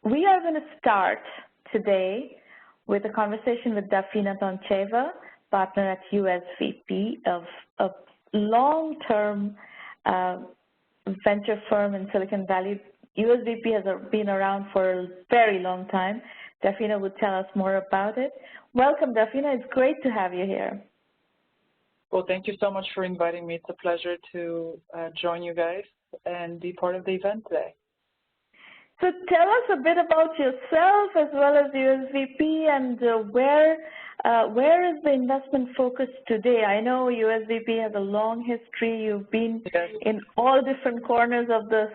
We are going to start today with a conversation with Dafina Toncheva, partner at USVP of a long-term venture firm in Silicon Valley. USVP has been around for a very long time. Dafina would tell us more about it. Welcome, Dafina. It's great to have you here. Well, thank you so much for inviting me. It's a pleasure to join you guys and be part of the event today. So tell us a bit about yourself as well as USVP and where is the investment focus today? I know USVP has a long history. You've been in all different corners of the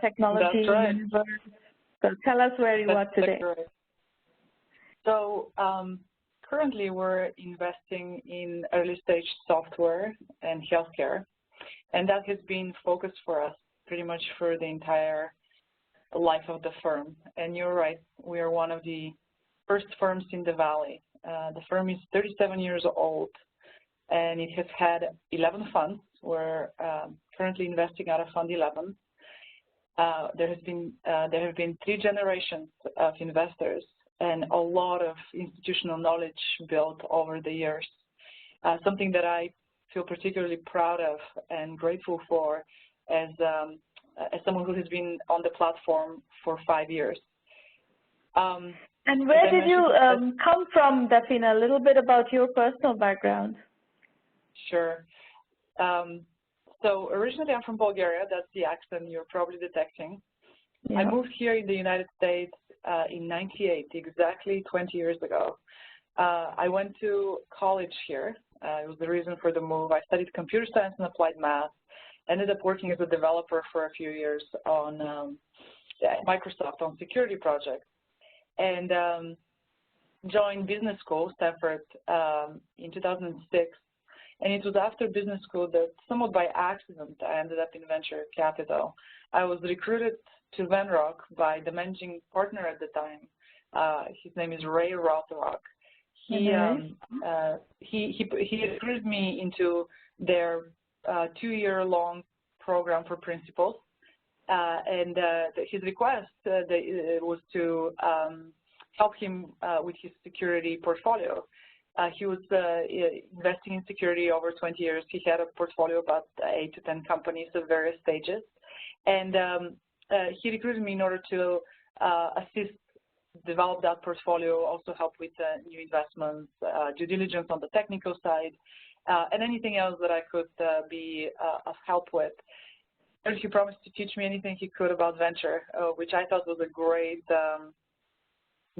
technology universe. So tell us where you are today. Right. So currently we're investing in early stage software and healthcare, and that has been focused for us pretty much for the entire life of the firm. And you're right, we are one of the first firms in the Valley. The firm is 37 years old, and it has had 11 funds. We're currently investing out of Fund 11. There have been 3 generations of investors and a lot of institutional knowledge built over the years. Something that I feel particularly proud of and grateful for as someone who has been on the platform for 5 years. And where did you come from, Dafina? A little bit about your personal background. Sure. So originally I'm from Bulgaria. That's the accent you're probably detecting. Yeah. I moved here in the United States in '98, exactly 20 years ago. I went to college here. It was the reason for the move. I studied computer science and applied math. Ended up working as a developer for a few years on Microsoft on security projects, and joined business school, Stanford, in 2006. And it was after business school that, somewhat by accident, I ended up in venture capital. I was recruited to Venrock by the managing partner at the time. His name is Ray Rothrock. He recruited me into their 2-year-long program for principals, and his request was to help him with his security portfolio. He was investing in security over 20 years. He had a portfolio of about 8 to 10 companies of various stages, and he recruited me in order to assist develop that portfolio, also help with new investments, due diligence on the technical side, and anything else that I could be of help with. And he promised to teach me anything he could about venture, which I thought was a great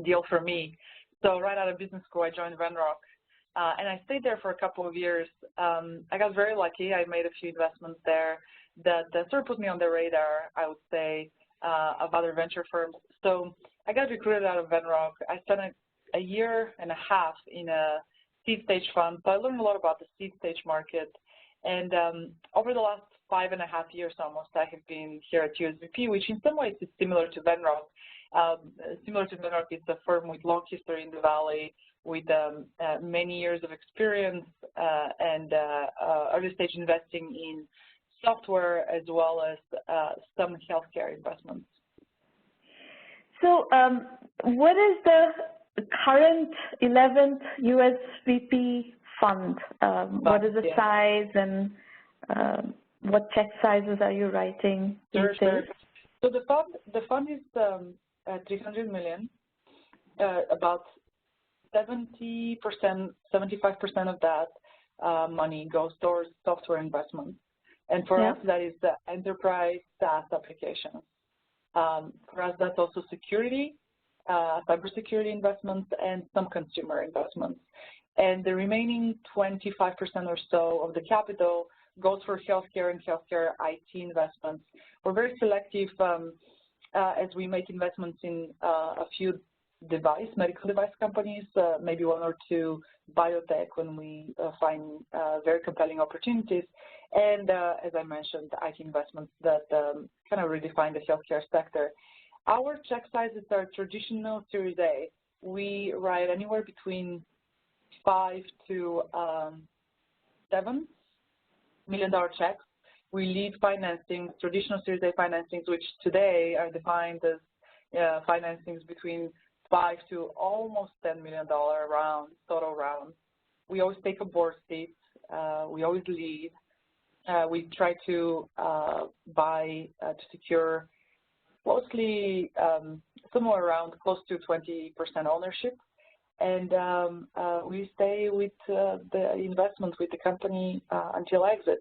deal for me. So right out of business school, I joined Venrock, and I stayed there for a couple of years. I got very lucky. I made a few investments there that sort of put me on the radar, I would say, of other venture firms. So I got recruited out of Venrock. I spent a year and a half in a seed stage fund, so I learned a lot about the seed stage market. And over the last 5.5 years almost, I have been here at USVP, which in some ways is similar to Venrock. Similar to Venrock, it's a firm with long history in the Valley, with many years of experience and early stage investing in software as well as some healthcare investments. So what is the current 11th USVP fund? What is the size, and what check sizes are you writing these days? Sure. So the fund is $300 million. About 70%, 75% of that money goes towards software investments. And for us, that is the enterprise SaaS applications. For us, that's also security, cybersecurity investments, and some consumer investments. And the remaining 25% or so of the capital goes for healthcare and healthcare IT investments. We're very selective as we make investments in a few medical device companies, maybe 1 or 2 biotech when we find very compelling opportunities, and as I mentioned, IT investments that kind of redefine the healthcare sector. Our check sizes are traditional Series A. We write anywhere between $5 to $7 million checks. We lead financing, traditional Series A financings, which today are defined as financings between $5 to almost $10 million rounds, total rounds. We always take a board seat. We always lead. We try to buy to secure mostly somewhere around close to 20% ownership. And we stay with the investment with the company until exit.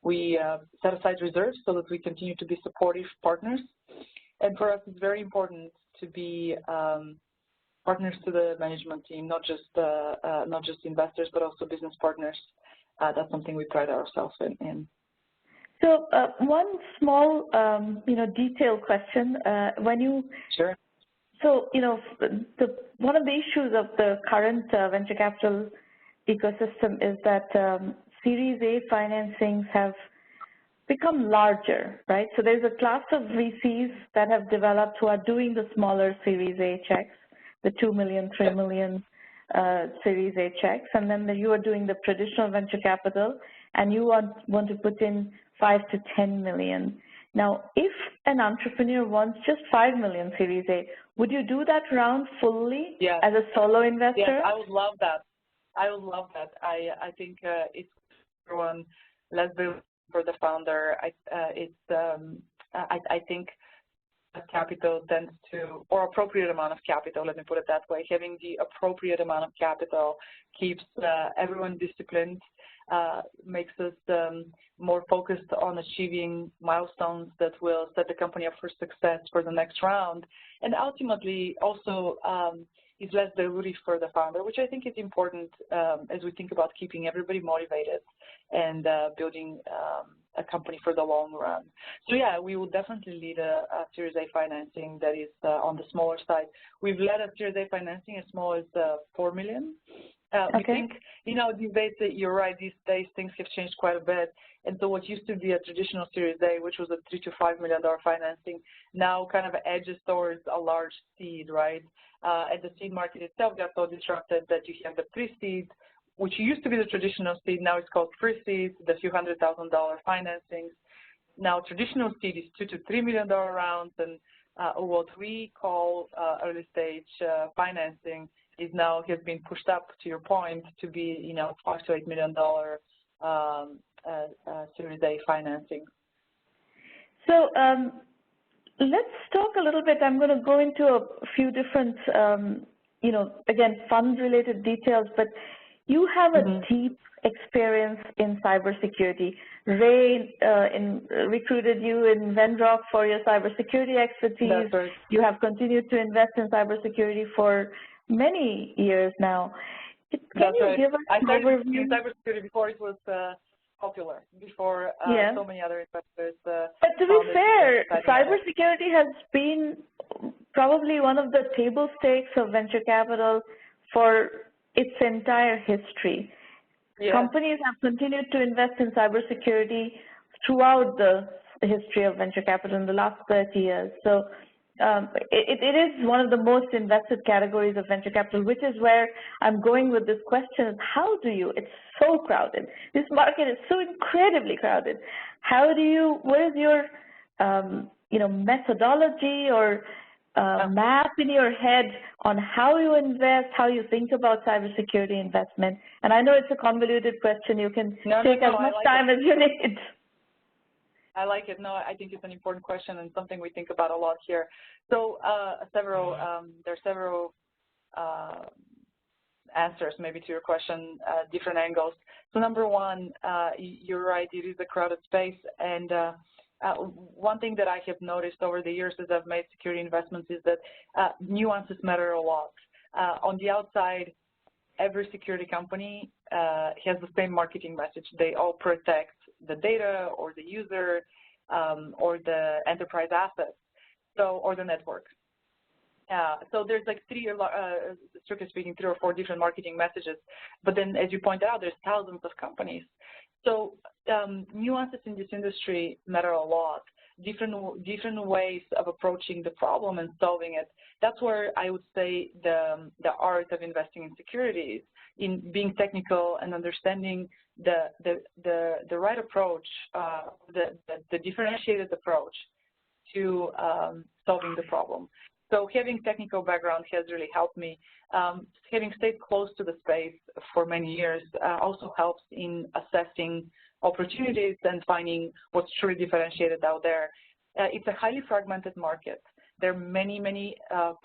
We set aside reserves so that we continue to be supportive partners. And for us, it's very important to be partners to the management team, not just investors, but also business partners. That's something we pride ourselves in. So one small, detailed question. Sure. So, one of the issues of the current venture capital ecosystem is that Series A financings have become larger, right? So there's a class of VCs that have developed who are doing the smaller Series A checks, the 2 million, 3 million Series A checks, and then you are doing the traditional venture capital, and you want to put in 5 to 10 million. Now, if an entrepreneur wants just 5 million Series A, would you do that round fully as a solo investor? Yes, I would love that. I think it's everyone less for the founder. I think capital tends to, or appropriate amount of capital, let me put it that way. Having the appropriate amount of capital keeps everyone disciplined, makes us more focused on achieving milestones that will set the company up for success for the next round, and ultimately also is less dilutive for the founder, which I think is important as we think about keeping everybody motivated and building a company for the long run. So yeah, we will definitely lead a Series A financing that is on the smaller side. We've led a Series A financing as small as 4 million. We think, these days, you're right, these days things have changed quite a bit. And so what used to be a traditional Series A, which was a $3 to $5 million financing, now kind of edges towards a large seed, right? And the seed market itself got so disrupted that you have the pre-seed, which used to be the traditional seed, now it's called pre-seed, the few $100,000 financings. Now traditional seed is $2 to $3 million rounds, and what we call early stage financing is now has been pushed up, to your point, to be $5 to $8 million Series A financing. So let's talk a little bit. I'm going to go into a few different, again, fund-related details, but you have a deep experience in cybersecurity. Ray recruited you in Venrock for your cybersecurity expertise. That's right. You have continued to invest in cybersecurity for many years now. Can you give us an overview? I started in cybersecurity before it was popular, before so many other investors. But to be fair, cybersecurity has been probably one of the table stakes of venture capital for its entire history. Yes. Companies have continued to invest in cybersecurity throughout the history of venture capital in the last 30 years. So it is one of the most invested categories of venture capital, which is where I'm going with this question. How do you, it's so crowded. This market is so incredibly crowded. What is your, methodology or map in your head on how you invest, how you think about cybersecurity investment? And I know it's a convoluted question. You can take as much time as you need. I like it. No, I think it's an important question and something we think about a lot here. So there are several answers maybe to your question, different angles. So number one, you're right, it is a crowded space. And one thing that I have noticed over the years as I've made security investments is that nuances matter a lot. On the outside, every security company has the same marketing message. They all protect the data or the user or the enterprise assets, or the network. So there's like strictly speaking, 3 or 4 different marketing messages. But then, as you pointed out, there's thousands of companies. So nuances in this industry matter a lot. Different ways of approaching the problem and solving it. That's where I would say the art of investing in securities, in being technical and understanding the right approach, the differentiated approach to solving the problem. So having technical background has really helped me. Having stayed close to the space for many years also helps in assessing opportunities and finding what's truly differentiated out there. It's a highly fragmented market. There are many, many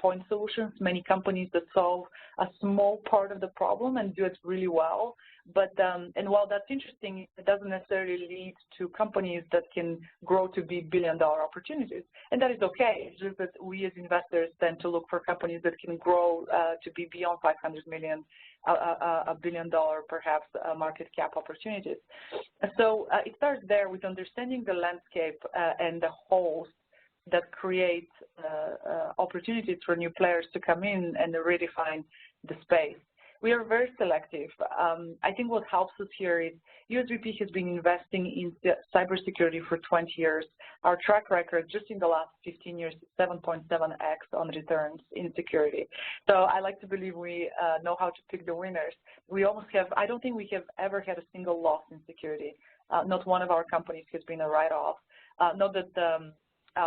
point solutions, many companies that solve a small part of the problem and do it really well. But and while that's interesting, it doesn't necessarily lead to companies that can grow to be billion-dollar opportunities. And that is okay. It's just that we as investors tend to look for companies that can grow to be beyond 500 million, a billion-dollar perhaps market cap opportunities. So it starts there with understanding the landscape and the holes that create opportunities for new players to come in and redefine the space. We are very selective. I think what helps us here is USVP has been investing in cybersecurity for 20 years. Our track record just in the last 15 years is 7.7x on returns in security. So I like to believe we know how to pick the winners. We almost have, I don't think we have ever had a single loss in security. Not one of our companies has been a write-off. Not that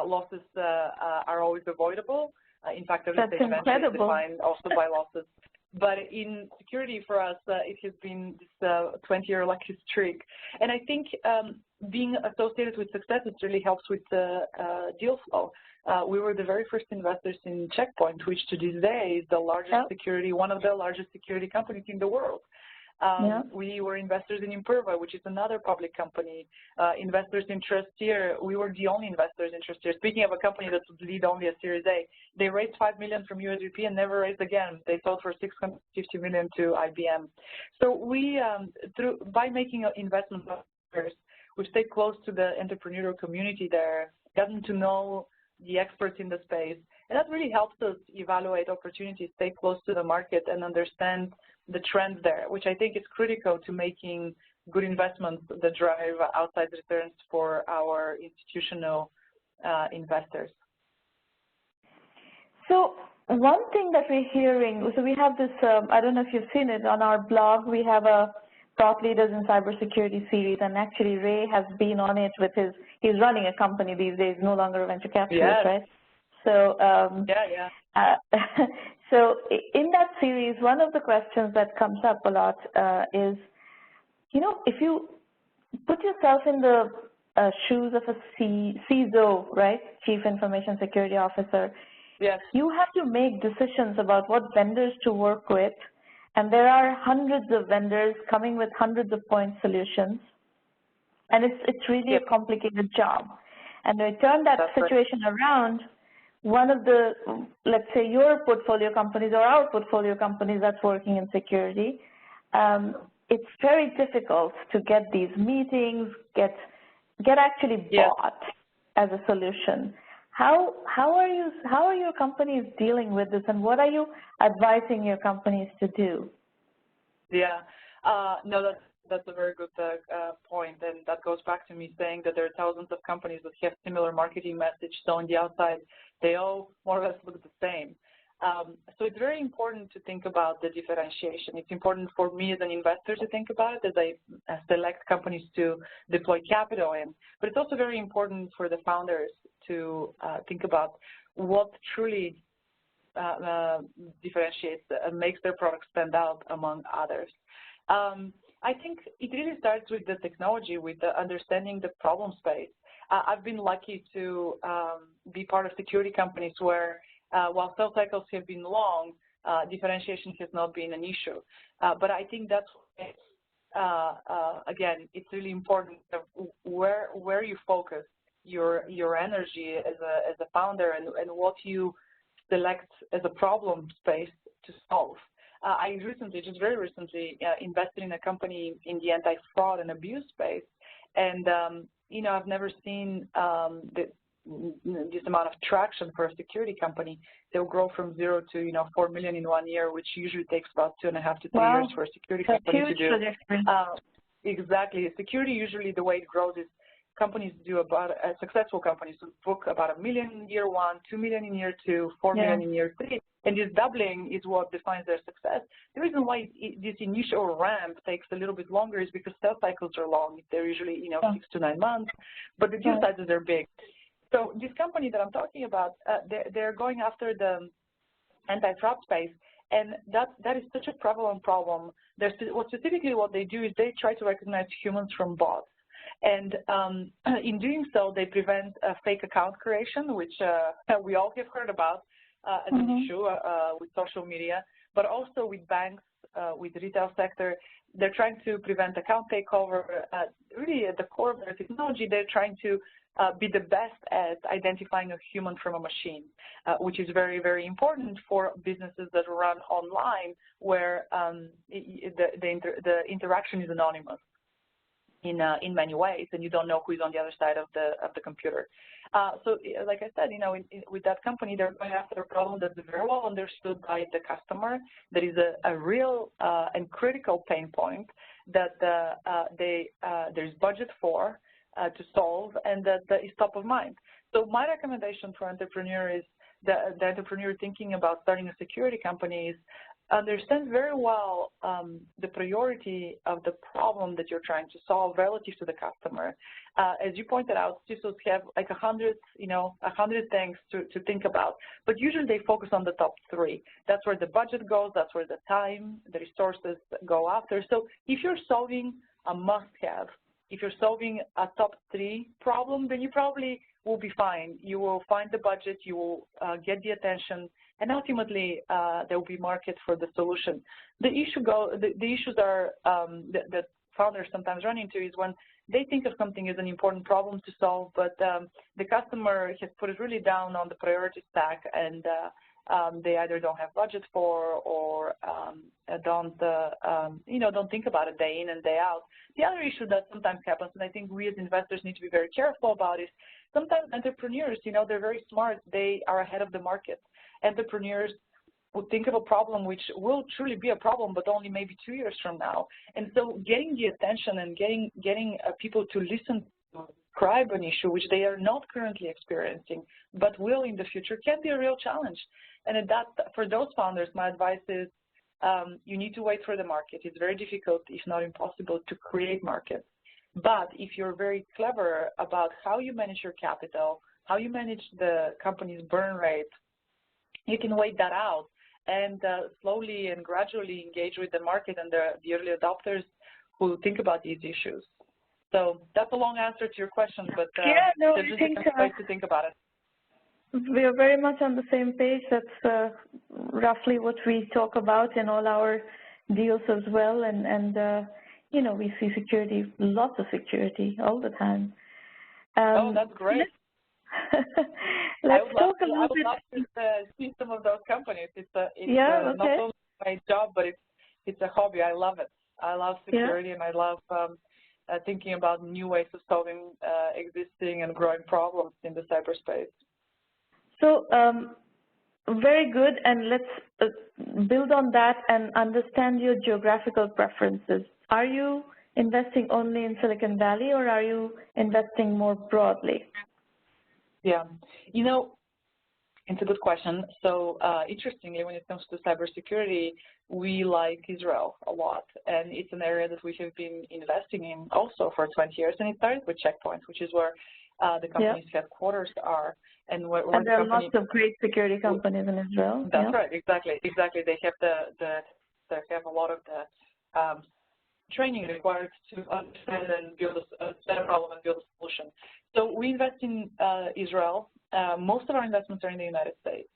losses are always avoidable. In fact, every stage venture is defined also by losses. But in security for us, it has been this 20-year lucky streak. And I think being associated with success, it really helps with deal flow. We were the very first investors in Checkpoint, which to this day is the largest security, one of the largest security companies in the world. We were investors in Imperva, which is another public company. Investors in Trusteer, we were the only investors in Trusteer. Speaking of a company that would lead only a Series A, they raised $5 million from USVP and never raised again. They sold for $650 million to IBM. So we, by making investments, we've stayed close to the entrepreneurial community there, gotten to know the experts in the space, and that really helps us evaluate opportunities, stay close to the market, and understand the trends there, which I think is critical to making good investments that drive outside returns for our institutional investors. So one thing that we're hearing, so we have this, I don't know if you've seen it, on our blog, we have a Thought Leaders in Cybersecurity series, and actually Ray has been on it with he's running a company these days, no longer a venture capitalist, right? So, so in that series, one of the questions that comes up a lot is, if you put yourself in the shoes of a CISO, right, Chief Information Security Officer, you have to make decisions about what vendors to work with, and there are hundreds of vendors coming with hundreds of point solutions, and it's really a complicated job. And to turn that situation around, one of the, let's say your portfolio companies or our portfolio companies that's working in security, it's very difficult to get these meetings, get actually bought as a solution. How are your companies dealing with this, and what are you advising your companies to do? No, that's a very good point, and that goes back to me saying that there are thousands of companies that have similar marketing message, so on the outside, they all more or less look the same. So it's very important to think about the differentiation. It's important for me as an investor to think about it as I select companies to deploy capital in, but it's also very important for the founders to think about what truly differentiates and makes their product stand out among others. I think it really starts with the technology, with the understanding the problem space. I've been lucky to be part of security companies where while sales cycles have been long, differentiation has not been an issue. But I think that's, again, it's really important where you focus your energy as a founder and what you select as a problem space to solve. I recently, just very recently, invested in a company in the anti-fraud and abuse space, and I've never seen this amount of traction for a security company. They'll grow from 0 to 4 million in 1 year, which usually takes about 2.5 to 3 years for a security company to do. Exactly. Security usually the way it grows is companies do about successful companies book about $1 million in year 1, 2 million in year 2, 4 million in year 3. And this doubling is what defines their success. The reason why this initial ramp takes a little bit longer is because sales cycles are long. They're usually 6 to 9 months, but the deal sizes are big. So this company that I'm talking about, they're going after the anti-fraud space, and that is such a prevalent problem. Specifically what they do is they try to recognize humans from bots. And in doing so, they prevent fake account creation, which we all have heard about as an issue with social media, but also with banks, with the retail sector. They're trying to prevent account takeover. Really, at the core of their technology, they're trying to be the best at identifying a human from a machine, which is very, very important for businesses that run online, where the interaction is anonymous in many ways, and you don't know who is on the other side of the computer. So, like I said, with that company, they're going after a problem that's very well understood by the customer. That is a real and critical pain point that there's budget for to solve, and that is top of mind. So my recommendation for entrepreneur is the entrepreneur thinking about starting a security company is understand very well the priority of the problem that you're trying to solve relative to the customer. As you pointed out, CISOs have like 100 things to think about, but usually they focus on the top 3. That's where the budget goes, that's where the time, the resources go after. So if you're solving a must-have, if you're solving a top 3 problem, then you probably will be fine. You will find the budget, you will get the attention, and ultimately there will be market for the solution. The issues are that founders sometimes run into is when they think of something as an important problem to solve, but the customer has put it really down on the priority stack, and they either don't have budget for or don't think about it day in and day out. The other issue that sometimes happens, and I think we as investors need to be very careful about, is sometimes entrepreneurs, they're very smart. They are ahead of the market. Entrepreneurs would think of a problem which will truly be a problem, but only maybe 2 years from now. And so getting the attention and getting people to listen to describe an issue which they are not currently experiencing, but will in the future, can be a real challenge. And for those founders, my advice is you need to wait for the market. It's very difficult, if not impossible, to create markets. But if you're very clever about how you manage your capital, how you manage the company's burn rate, you can wait that out and slowly and gradually engage with the market and the early adopters who think about these issues. So that's a long answer to your question, but there's just different ways to think about it. We are very much on the same page. That's roughly what we talk about in all our deals as well. And we see security, lots of security all the time. Oh, that's great. Let's talk a little bit. I would love to see some of those companies. It's not only my job, but it's a hobby. I love it. I love security, and I love thinking about new ways of solving existing and growing problems in the cyberspace. So very good, and let's build on that and understand your geographical preferences. Are you investing only in Silicon Valley, or are you investing more broadly? Yeah, it's a good question. So interestingly, when it comes to cybersecurity, we like Israel a lot, and it's an area that we have been investing in also for 20 years, and it started with Check Point, which is where the company's headquarters are. And there are lots of great security companies in Israel. That's right, exactly. They have they have a lot of the training required to understand and build a better problem and build a solution. So we invest in Israel. Most of our investments are in the United States.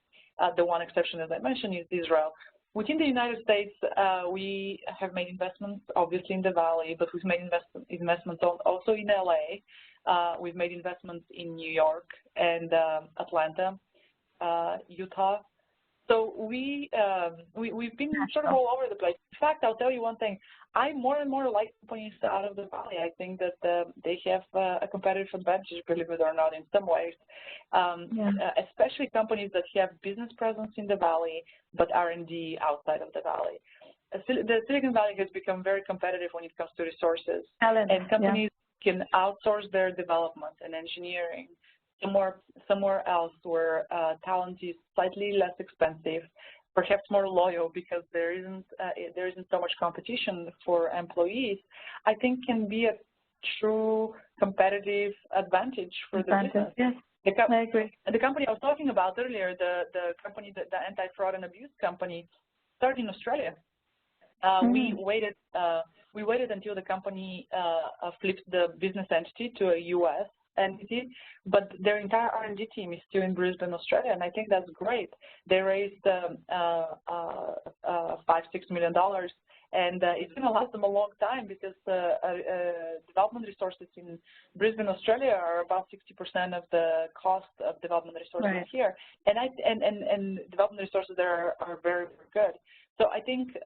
The one exception, as I mentioned, is Israel. Within the United States, we have made investments, obviously, in the Valley, but we've made investments also in LA. We've made investments in New York and Atlanta, Utah. So we've been sort of all over the place. In fact, I'll tell you one thing. I more and more like companies out of the Valley. I think that they have a competitive advantage, believe it or not, in some ways, especially companies that have business presence in the Valley but R&D outside of the Valley. The Silicon Valley has become very competitive when it comes to resources, and companies can outsource their development and engineering somewhere else where talent is slightly less expensive, perhaps more loyal because there isn't so much competition for employees. I think can be a true competitive advantage for the business. I agree. The company I was talking about earlier, the company, the anti-fraud and abuse company, started in Australia. We waited until the company flipped the business entity to a U.S. entity, but their entire R&D team is still in Brisbane, Australia, and I think that's great. They raised $5-6 million, and it's going to last them a long time because development resources in Brisbane, Australia are about 60% of the cost of development resources here, and development resources there are very, very good. So I think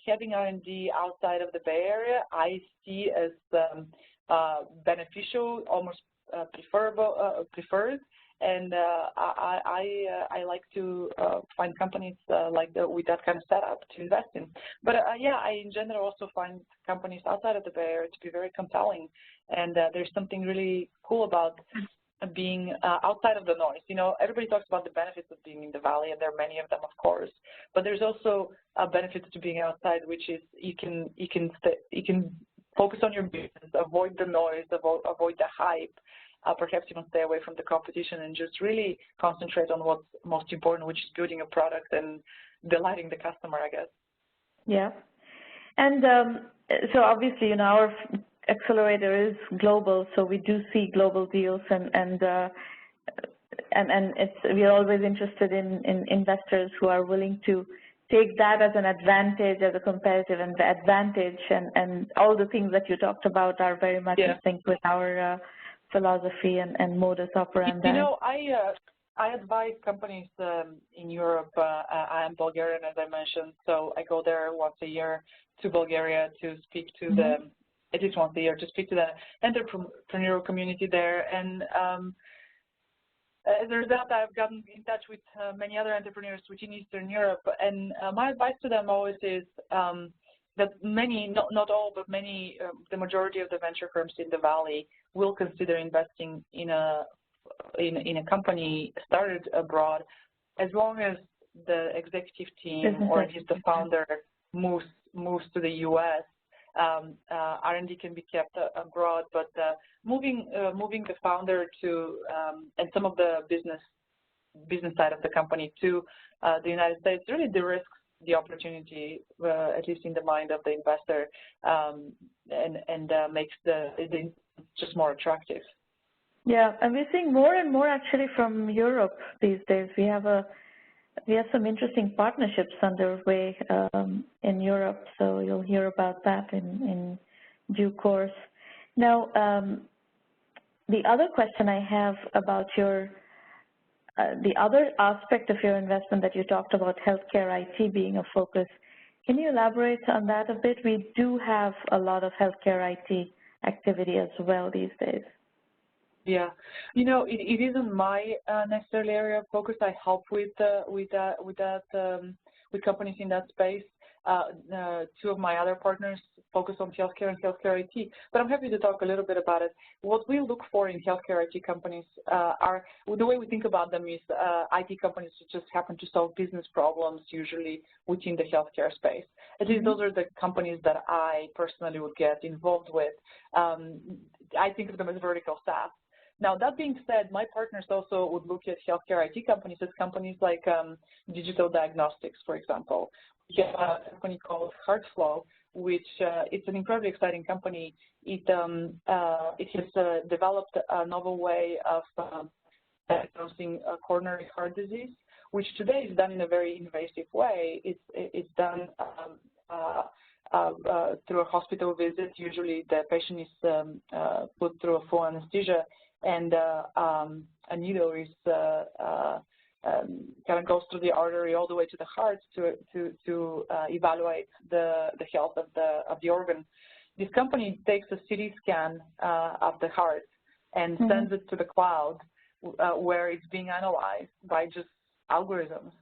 having R&D outside of the Bay Area, I see as beneficial, almost preferred, and I like to find companies with that kind of setup to invest in. But yeah, I in general also find companies outside of the Bay Area to be very compelling, and there's something really cool about being outside of the noise. You know, everybody talks about the benefits of being in the Valley, and there are many of them, of course. But there's also a benefit to being outside, which is you can focus on your business, avoid the noise, avoid the hype, perhaps even stay away from the competition, and just really concentrate on what's most important, which is building a product and delighting the customer, I guess. Yeah. And so obviously, you know, our accelerator is global, so we do see global deals, and we're always interested in investors who are willing to take that as an advantage, as a competitive advantage, and all the things that you talked about are very much in sync with our philosophy and modus operandi. You know, I advise companies in Europe. I am Bulgarian, as I mentioned, so I go there once a year to Bulgaria to speak to at least once a year, to speak to the entrepreneurial community there. And as a result, I've gotten in touch with many other entrepreneurs within Eastern Europe. And my advice to them always is that many, not all, but many, the majority of the venture firms in the Valley will consider investing in a company started abroad, as long as the executive team or at least the founder moves to the U.S. R&D can be kept abroad, but moving the founder to and some of the business side of the company to the United States really de-risks the opportunity, at least in the mind of the investor, and makes it just more attractive. Yeah, and we're seeing more and more actually from Europe these days. We have some interesting partnerships underway in Europe, so you'll hear about that in due course. Now, the other question I have about the other aspect of your investment that you talked about, healthcare IT being a focus. Can you elaborate on that a bit? We do have a lot of healthcare IT activity as well these days. Yeah, you know, it isn't my necessarily area of focus. I help with companies in that space. Two of my other partners focus on healthcare and healthcare IT, but I'm happy to talk a little bit about it. What we look for in healthcare IT companies are, the way we think about them is IT companies that just happen to solve business problems, usually within the healthcare space. At least those are the companies that I personally would get involved with. I think of them as vertical SaaS. Now, that being said, my partners also would look at healthcare IT companies as companies like Digital Diagnostics, for example. We have a company called HeartFlow, which it's an incredibly exciting company. It has developed a novel way of diagnosing coronary heart disease, which today is done in a very invasive way. It's done through a hospital visit. Usually, the patient is put through a full anesthesia, and a needle is kind of goes through the artery all the way to the heart to evaluate the health of the organ. This company takes a CT scan of the heart and sends it to the cloud, where it's being analyzed by just algorithms.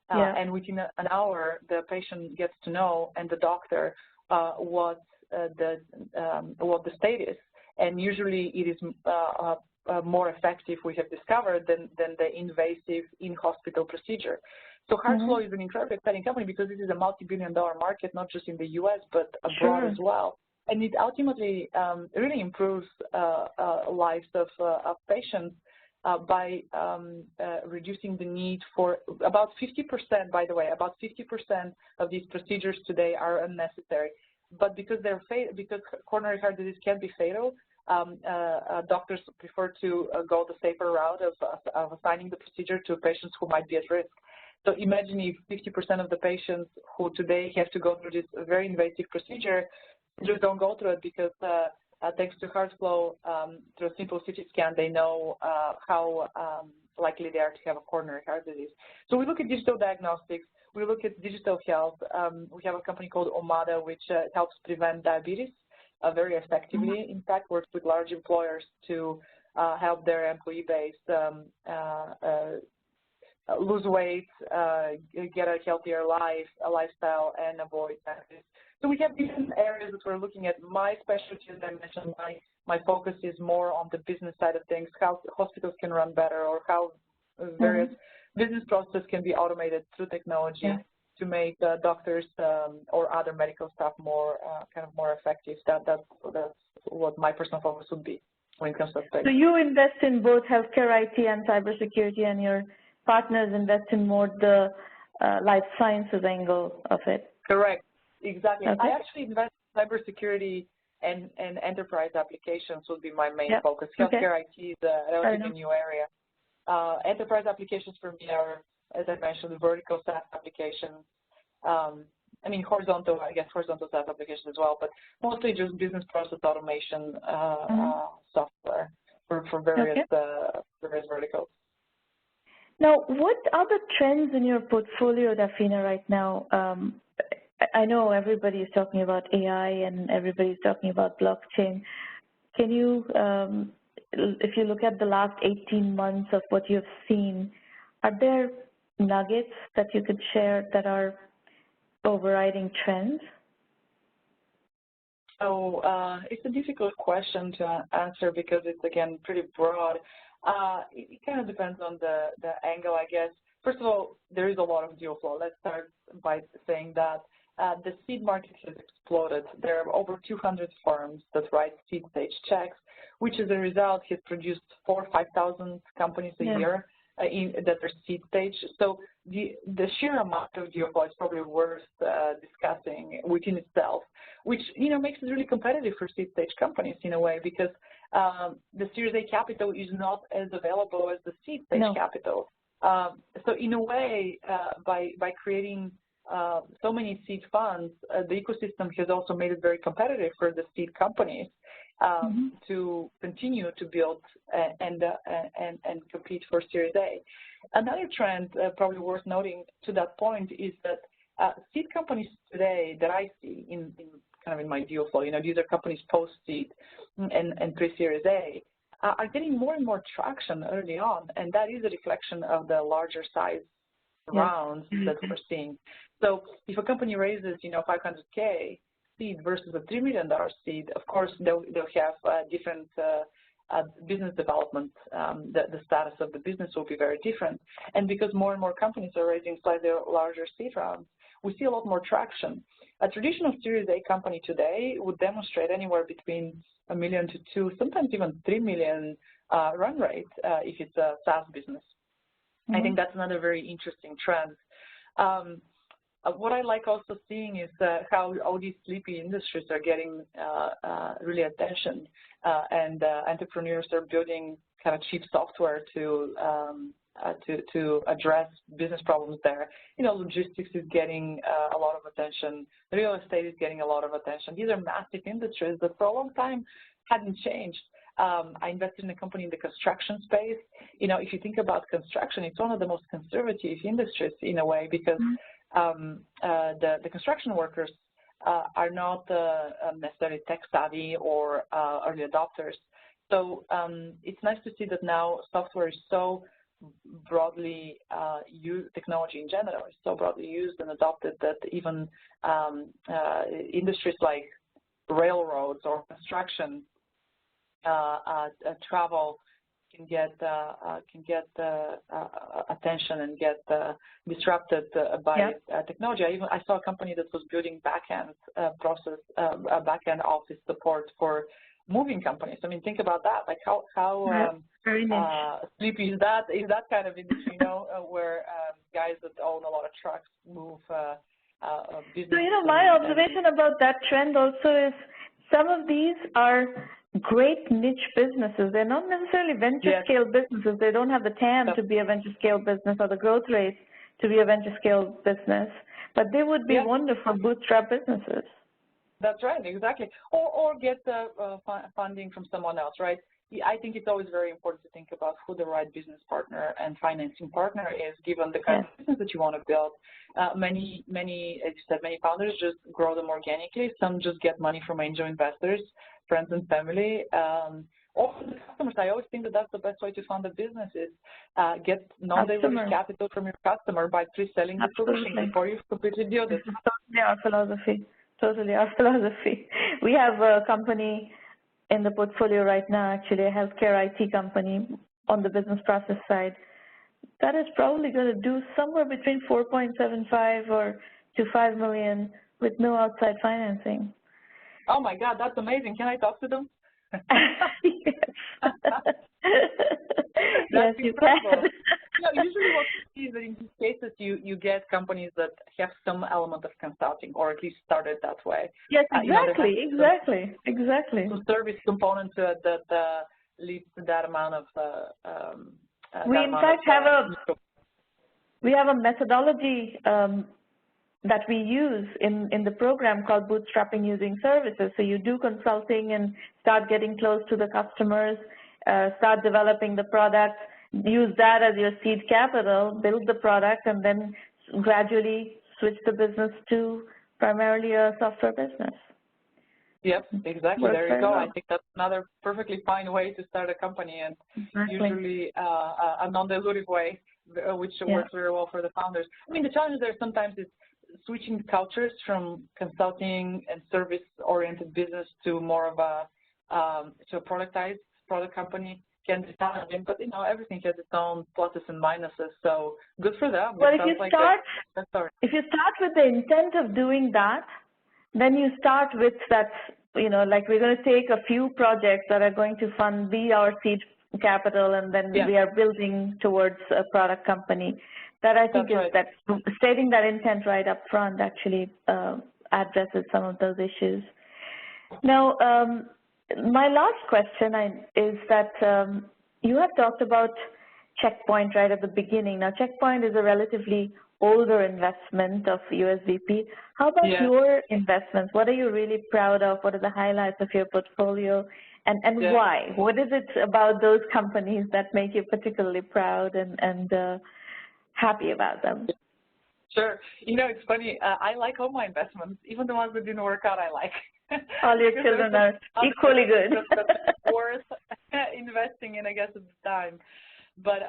And within an hour, the patient gets to know, and the doctor, what the state is. And usually, it is more effective, we have discovered, than the invasive in-hospital procedure. So HeartFlow is an incredibly exciting company because this is a multi-billion-dollar market, not just in the U.S., but abroad as well. And it ultimately really improves lives of patients by reducing the need for about 50%, by the way, about 50% of these procedures today are unnecessary. But because coronary heart disease can be fatal, doctors prefer to go the safer route of assigning the procedure to patients who might be at risk. So imagine if 50% of the patients who today have to go through this very invasive procedure just don't go through it because thanks to HeartFlow, through a simple CT scan, they know how likely they are to have a coronary heart disease. So we look at digital diagnostics. We look at digital health. We have a company called Omada, which helps prevent diabetes very effectively. In fact, works with large employers to help their employee base lose weight, get a healthier lifestyle, and avoid diabetes. So we have different areas that we're looking at. My specialty, as I mentioned, my focus is more on the business side of things, how hospitals can run better or how various business processes can be automated through technology to make doctors or other medical staff more more effective. That's what my personal focus would be when it comes to space. So you invest in both healthcare IT and cybersecurity, and your partners invest in more the life sciences angle of it. Correct. Exactly. Okay. I actually invest in cybersecurity and enterprise applications would be my main focus. Healthcare IT is a relatively new area. Enterprise applications for me are, as I mentioned, vertical SaaS applications. I mean, horizontal SaaS applications as well, but mostly just business process automation software for various verticals. Now, what are the trends in your portfolio, Dafina, right now? I know everybody is talking about AI and everybody's talking about blockchain. Can you, if you look at the last 18 months of what you've seen, are there nuggets that you could share that are overriding trends? So it's a difficult question to answer because it's, again, pretty broad. It kind of depends on the angle, I guess. First of all, there is a lot of deal flow. Let's start by saying that the seed market has exploded. There are over 200 firms that write seed stage checks, which as a result has produced 4,000 or 5,000 companies a year that are seed stage. So the sheer amount of deal flow is probably worth discussing within itself, which makes it really competitive for seed stage companies in a way, because the Series A capital is not as available as the seed stage capital. So in a way, by creating so many seed funds, the ecosystem has also made it very competitive for the seed companies to continue to build and compete for Series A. Another trend probably worth noting to that point is that seed companies today that I see in my deal flow, these are companies post-seed and pre-Series A, are getting more and more traction early on, and that is a reflection of the larger size rounds that we're seeing. So if a company raises, $500K seed versus a $3 million seed, of course they'll have different business development. The status of the business will be very different, and because more and more companies are raising slightly larger seed rounds, we see a lot more traction. A traditional Series A company today would demonstrate anywhere between $1 million to $2 million, sometimes even $3 million run rate if it's a SaaS business. I think that's another very interesting trend. What I like also seeing is how all these sleepy industries are getting really attention, and entrepreneurs are building kind of cheap software to address business problems there. Logistics is getting a lot of attention. Real estate is getting a lot of attention. These are massive industries that for a long time hadn't changed. I invested in a company in the construction space. If you think about construction, it's one of the most conservative industries in a way, because the construction workers are not necessarily tech savvy or early adopters. So it's nice to see that now software is so broadly used, technology in general is so broadly used and adopted that even industries like railroads or construction, travel can get attention and get disrupted by technology. I saw a company that was building back-end office support for moving companies. I mean, think about that. Like how very niche. sleepy is that? Is that kind of industry, where guys that own a lot of trucks move business? So, my observation about that trend also is some of these are great niche businesses. They're not necessarily venture scale businesses. They don't have the TAM to be a venture scale business or the growth rates to be a venture scale business, but they would be wonderful bootstrap businesses. That's right, exactly. Or get funding from someone else, right? I think it's always very important to think about who the right business partner and financing partner is, given the kind of business that you want to build. Many, as you said, many founders just grow them organically. Some just get money from angel investors, friends and family. Or from the customers. I always think that that's the best way to fund a business is get non-dilutive capital from your customer by pre-selling the solution before you've completely built it. This is totally our philosophy. Totally our philosophy. We have a company in the portfolio right now, actually a healthcare IT company on the business process side. That is probably going to do somewhere between 4.75 or to 5 million with no outside financing. Oh my God, that's amazing. Can I talk to them? Yes. That's you incredible. can. Usually what you see is that in these cases you get companies that have some element of consulting or at least started that way. Yes, exactly. Some service component to it that leads to that amount of we in fact have a methodology that we use in the program called bootstrapping using services. So you do consulting and start getting close to the customers, start developing the product, use that as your seed capital, build the product, and then gradually switch the business to primarily a software business. Yep, exactly. There you go. I think that's another perfectly fine way to start a company, and usually a non-dilutive way, which works very well for the founders. I mean, the challenge there sometimes is switching cultures from consulting and service-oriented business to more of a productized product company can be challenging, but everything has its own pluses and minuses. So good for them. Well, if you start with the intent of doing that, then you start with that. Like we're going to take a few projects that are going to be our seed capital, and then we are building towards a product company. That I think that stating that intent right up front actually addresses some of those issues. Now, my last question is that you have talked about Checkpoint right at the beginning. Now, Checkpoint is a relatively older investment of USVP. How about your investments? What are you really proud of? What are the highlights of your portfolio? And why? What is it about those companies that make you particularly proud and happy about them? Sure. It's funny. I like all my investments, even the ones that didn't work out. I like. All your children are equally good. Worth investing in, I guess, at the time. But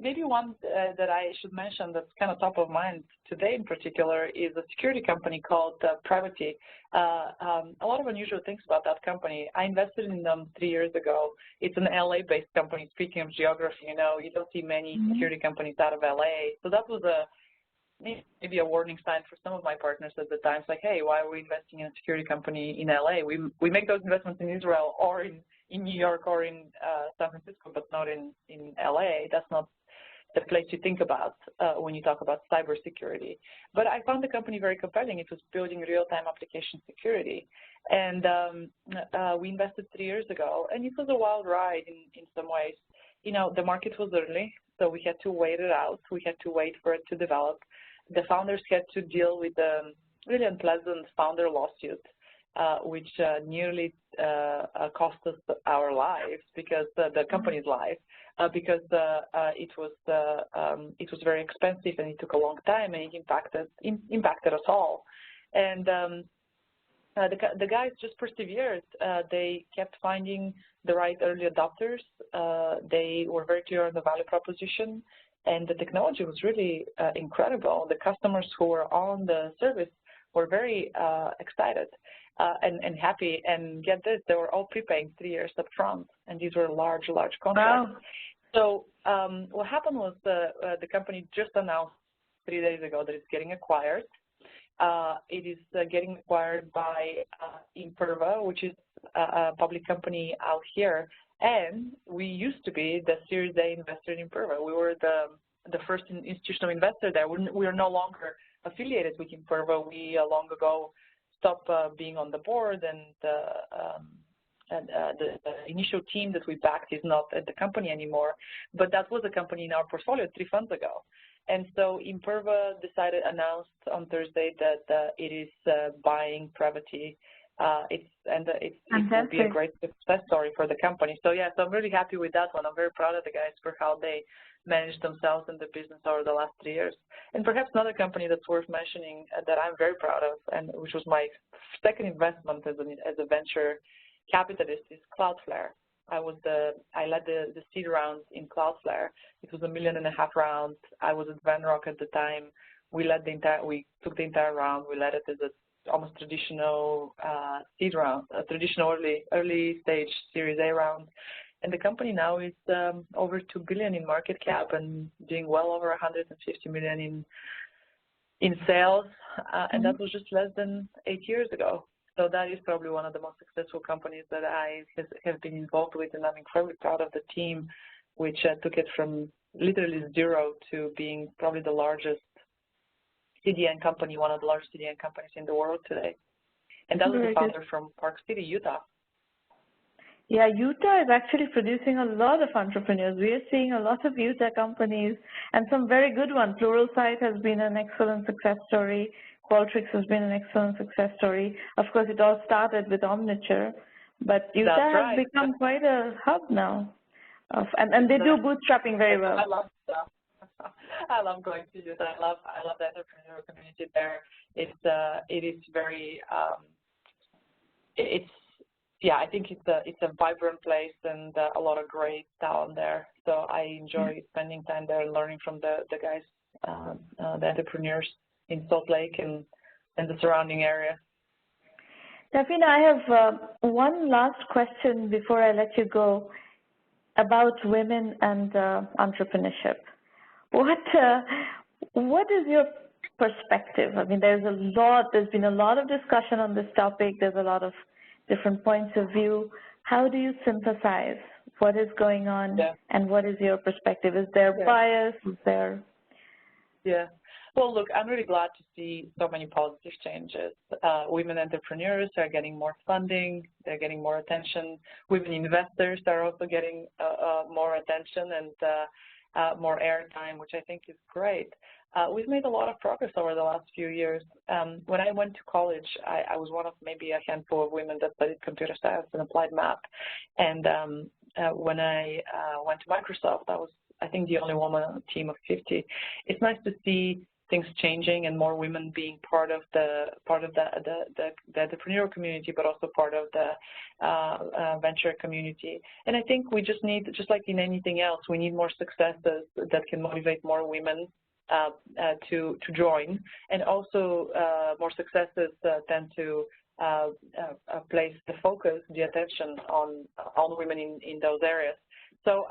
maybe one that I should mention that's kind of top of mind today in particular is a security company called Privacy. A lot of unusual things about that company. I invested in them 3 years ago. It's an LA-based company. Speaking of geography, you don't see many security companies out of LA. So that was maybe a warning sign for some of my partners at the time. It's like, hey, why are we investing in a security company in LA? We make those investments in Israel or in New York or in San Francisco, but not in LA. That's not the place you think about when you talk about cybersecurity. But I found the company very compelling. It was building real-time application security. And we invested 3 years ago, and it was a wild ride in some ways. The market was early, so we had to wait it out. We had to wait for it to develop. The founders had to deal with a really unpleasant founder lawsuit, which nearly cost us our lives, because the company's life, because it was very expensive and it took a long time, and it impacted us all. And the guys just persevered. They kept finding the right early adopters. They were very clear on the value proposition, and the technology was really incredible. The customers who were on the service were very excited and happy. And get this, they were all prepaying 3 years up front, and these were large contracts. Wow. So what happened was the company just announced 3 days ago that it's getting acquired. It is getting acquired by Imperva, which is a public company out here, and we used to be the Series A investor in Imperva. We were the first institutional investor there. We are no longer affiliated with Imperva. We long ago stopped being on the board, and the initial team that we backed is not at the company anymore. But that was a company in our portfolio 3 funds ago. And so Imperva announced on Thursday that it is buying Pravati. It will be a great success story for the company. So yes, I'm really happy with that one. I'm very proud of the guys for how they managed themselves in the business over the last 3 years. And perhaps another company that's worth mentioning that I'm very proud of, and which was my second investment as a venture capitalist, is Cloudflare. I led the seed round in Cloudflare. It was $1.5 million round. I was at Venrock at the time. We took the entire round. We led it as a almost traditional seed round, a traditional early stage Series A round. And the company now is over $2 billion in market cap and doing well over $150 million in sales. And that was just less than 8 years ago. So that is probably one of the most successful companies that I have been involved with, and I'm incredibly proud of the team, which took it from literally zero to being probably the largest CDN company, one of the largest CDN companies in the world today. And that was the founder from Park City, Utah. Yeah, Utah is actually producing a lot of entrepreneurs. We are seeing a lot of Utah companies and some very good ones. Pluralsight has been an excellent success story. Qualtrics has been an excellent success story. Of course, it all started with Omniture, but Utah has become quite a hub now. And they do bootstrapping very well. I love Utah. I love going to Utah. I love the entrepreneurial community there. It is very I think it's a vibrant place and a lot of great talent there. So I enjoy spending time there and learning from the guys, the entrepreneurs in Salt Lake and the surrounding area. Dafina, I have one last question before I let you go about women and entrepreneurship. What is your perspective? I mean, there's been a lot of discussion on this topic. There's a lot of different points of view. How do you synthesize what is going on and what is your perspective? Is there bias? Is there? Yeah. Well, look, I'm really glad to see so many positive changes. Women entrepreneurs are getting more funding. They're getting more attention. Women investors are also getting more attention and more airtime, which I think is great. We've made a lot of progress over the last few years. When I went to college, I was one of maybe a handful of women that studied computer science and applied math. And when I went to Microsoft, I was, I think, the only woman on a team of 50. It's nice to see things changing and more women being part of the entrepreneurial community, but also part of the venture community. And I think we just need, just like in anything else, we need more successes that can motivate more women to join, and also more successes tend to place the focus, the attention on women in those areas. So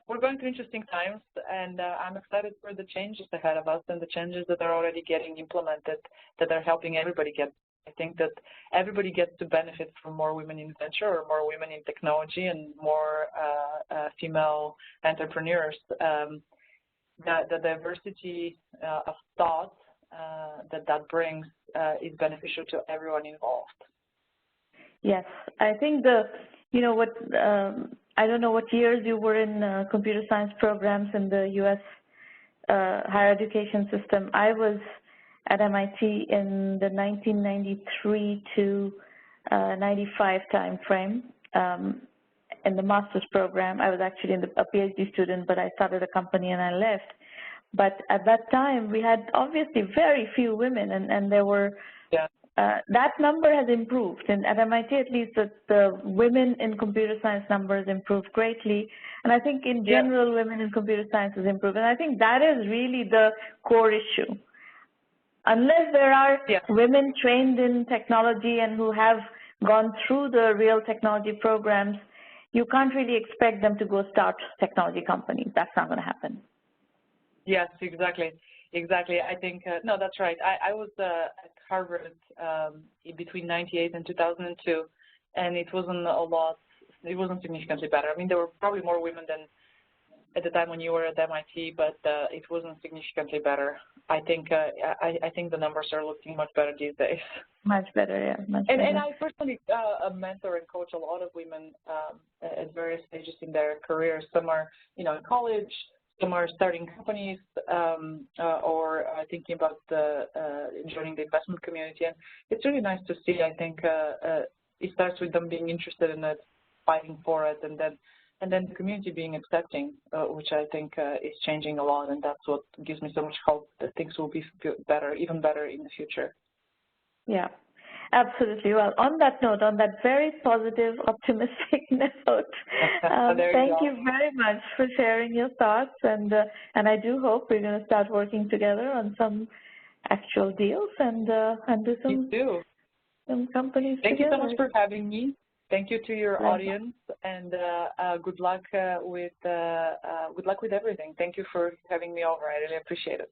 we're going through interesting times, and I'm excited for the changes ahead of us and the changes that are already getting implemented that are helping everybody get. I think that everybody gets to benefit from more women in venture or more women in technology and more female entrepreneurs. The diversity of thought that brings is beneficial to everyone involved. Yes, I think I don't know what years you were in computer science programs in the U.S. Higher education system. I was at MIT in the 1993 to 95 time frame. In the master's program. I was actually a PhD student, but I started a company and I left. But at that time, we had obviously very few women, and there were, that number has improved. And at MIT, at least, the women in computer science numbers improved greatly. And I think in general, women in computer science has improved. And I think that is really the core issue. Unless there are women trained in technology and who have gone through the real technology programs, you can't really expect them to go start technology companies. That's not going to happen. Yes, exactly. I think, no, that's right. I was at Harvard between 98 and 2002, and it wasn't significantly better. I mean, there were probably more women than at the time when you were at MIT, but it wasn't significantly better. I think the numbers are looking much better these days. Much better, yeah. Much better. And I personally mentor and coach a lot of women at various stages in their careers. Some are, in college. Some are starting companies or thinking about joining the investment community. And it's really nice to see. I think it starts with them being interested in it, fighting for it, and then the community being accepting, which I think is changing a lot, and that's what gives me so much hope that things will be better, even better in the future. Yeah, absolutely. Well, on that note, on that very positive, optimistic note, thank you very much for sharing your thoughts, and I do hope we're going to start working together on some actual deals and do some companies Thank together. you so much for having me. Thank you to your audience, and good luck with everything. Thank you for having me over. I really appreciate it.